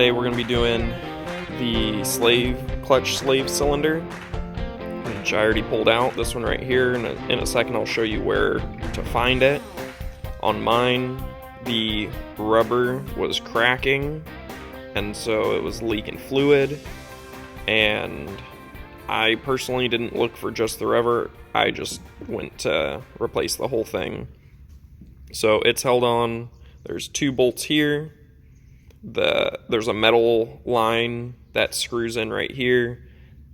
Today we're going to be doing the clutch slave cylinder, which I already pulled out. This one right here. In a second I'll show you where to find it. On mine, the rubber was cracking, and so it was leaking fluid, and I personally didn't look for just the rubber. I just went to replace the whole thing. So it's held on. There's two bolts here. There's a metal line that screws in right here,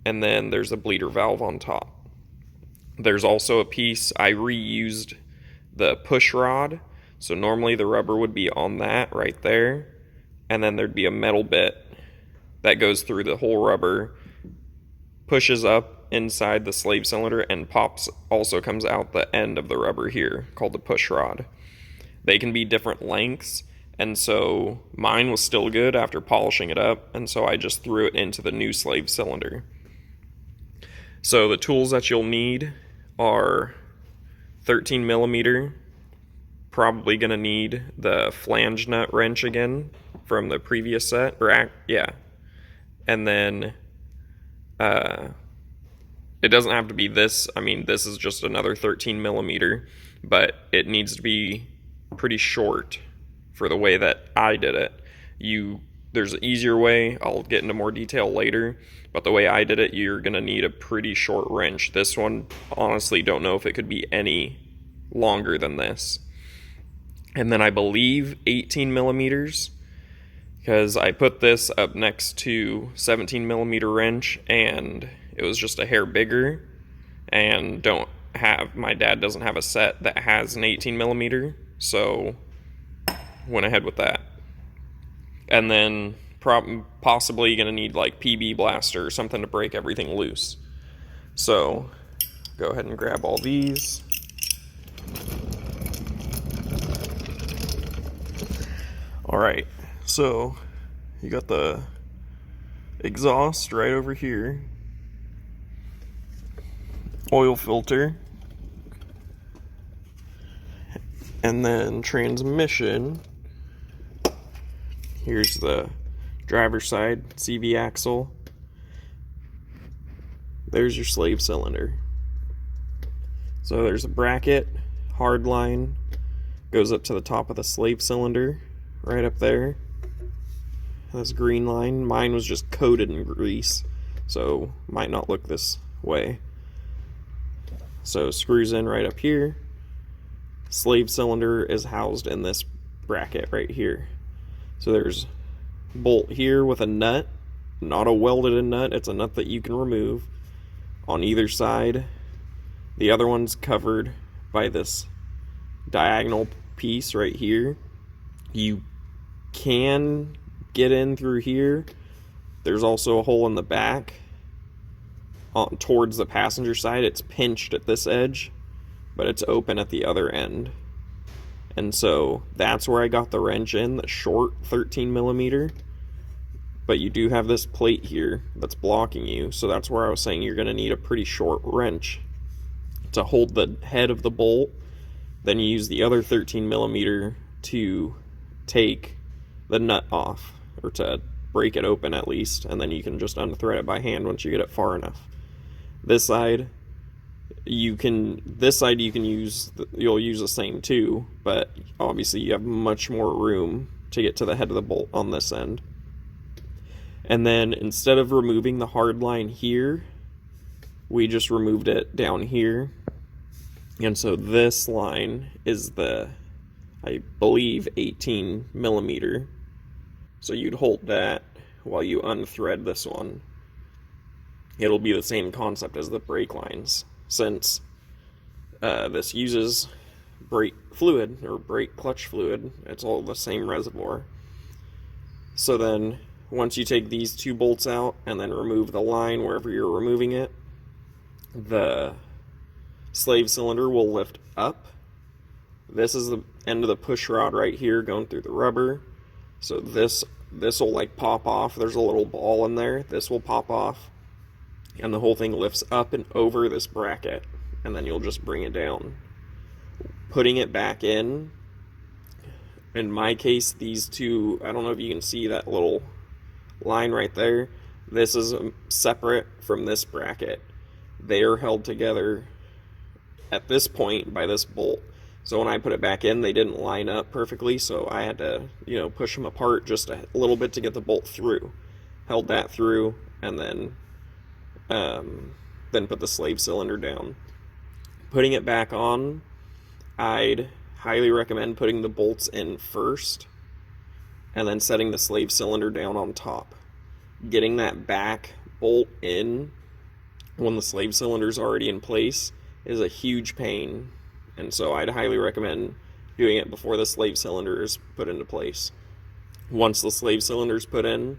and then there's a bleeder valve on top. There's also a piece, I reused the push rod, so normally the rubber would be on that right there, and then there'd be a metal bit that goes through the whole rubber, pushes up inside the slave cylinder, and also comes out the end of the rubber here, called the push rod. They can be different lengths, and so mine was still good after polishing it up, and so I just threw it into the new slave cylinder. So the tools that you'll need are 13 millimeter, probably going to need the flange nut wrench again from the previous set, and then it doesn't have to be this. I mean, this is just another 13 millimeter, but it needs to be pretty short for the way that I did it. There's an easier way, I'll get into more detail later, but the way I did it, you're gonna need a pretty short wrench. This one, honestly, don't know if it could be any longer than this. And then I believe 18 millimeters, because I put this up next to 17 millimeter wrench, and it was just a hair bigger, and my dad doesn't have a set that has an 18 millimeter, so went ahead with that. And then possibly going to need like PB blaster or something to break everything loose. So go ahead and grab all these. Alright, so you got the exhaust right over here, oil filter, and then transmission. Here's the driver's side CV axle. There's your slave cylinder. So there's a bracket, hard line, goes up to the top of the slave cylinder, right up there. This green line, mine was just coated in grease, so might not look this way. So screws in right up here. Slave cylinder is housed in this bracket right here. So there's bolt here with a nut, not a welded-in nut, it's a nut that you can remove on either side. The other one's covered by this diagonal piece right here. You can get in through here. There's also a hole in the back towards the passenger side. It's pinched at this edge, but it's open at the other end. And so that's where I got the wrench in, the short 13 millimeter. But you do have this plate here that's blocking you, so that's where I was saying you're going to need a pretty short wrench to hold the head of the bolt. Then you use the other 13 millimeter to take the nut off, or to break it open at least, and then you can just unthread it by hand once you get it far enough. This side you can use, you'll use the same too, but obviously you have much more room to get to the head of the bolt on this end. And then instead of removing the hard line here, we just removed it down here. And so this line is I believe 18 millimeter. So you'd hold that while you unthread this one. It'll be the same concept as the brake lines, since this uses brake fluid, or brake clutch fluid. It's all the same reservoir. So then once you take these two bolts out and then remove the line wherever you're removing it, the slave cylinder will lift up. This is the end of the push rod right here going through the rubber. So this will like pop off. There's a little ball in there. This will pop off, and the whole thing lifts up and over this bracket, and then you'll just bring it down. Putting it back in my case, these two, I don't know if you can see that little line right there, this is separate from this bracket. They are held together at this point by this bolt. So when I put it back in, they didn't line up perfectly, so I had to, push them apart just a little bit to get the bolt through. Held that through, and then put the slave cylinder down. Putting it back on, I'd highly recommend putting the bolts in first, and then setting the slave cylinder down on top. Getting that back bolt in when the slave cylinder's already in place is a huge pain, and so I'd highly recommend doing it before the slave cylinder is put into place. Once the slave cylinder's put in,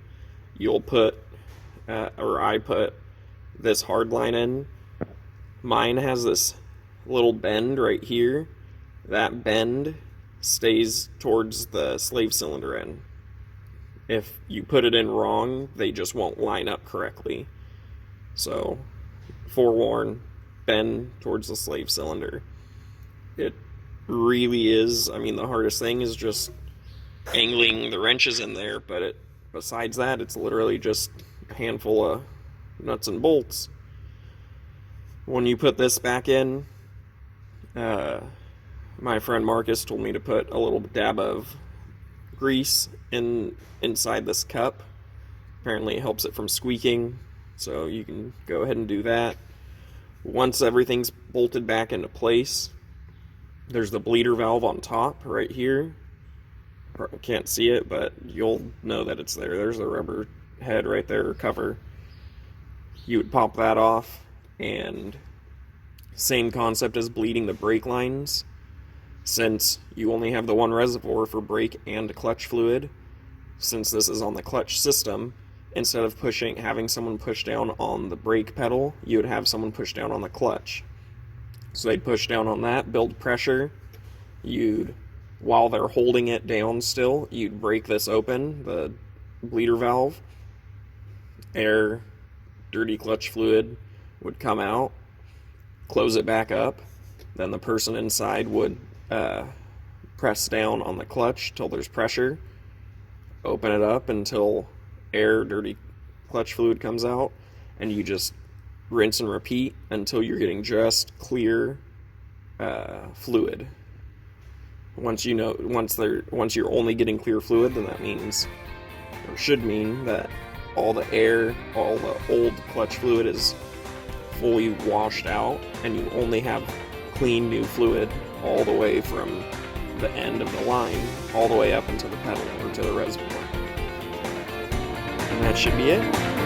you'll put, I put this hard line in. Mine has this little bend right here. That bend stays towards the slave cylinder end. If you put it in wrong, they just won't line up correctly. So, forewarn, bend towards the slave cylinder. It really is, the hardest thing is just angling the wrenches in there, but besides that, it's literally just a handful of nuts and bolts. When you put this back in, my friend Marcus told me to put a little dab of grease inside this cup. Apparently it helps it from squeaking, so you can go ahead and do that. Once everything's bolted back into place, there's the bleeder valve on top right here. Can't see it, but you'll know that it's there. There's the rubber head right there, or cover. You would pop that off, and same concept as bleeding the brake lines. Since you only have the one reservoir for brake and clutch fluid, since this is on the clutch system, instead of having someone push down on the brake pedal, you would have someone push down on the clutch. So they'd push down on that, build pressure. While they're holding it down still, you'd break this open, the bleeder valve. Air, dirty clutch fluid would come out, close it back up. Then the person inside would press down on the clutch till there's pressure, open it up until air, dirty clutch fluid comes out, and you just rinse and repeat until you're getting just clear fluid. Once you're only getting clear fluid, then that means, or should mean, that all the air, all the old clutch fluid is fully washed out, and you only have clean new fluid all the way from the end of the line all the way up into the pedal or to the reservoir. And that should be it.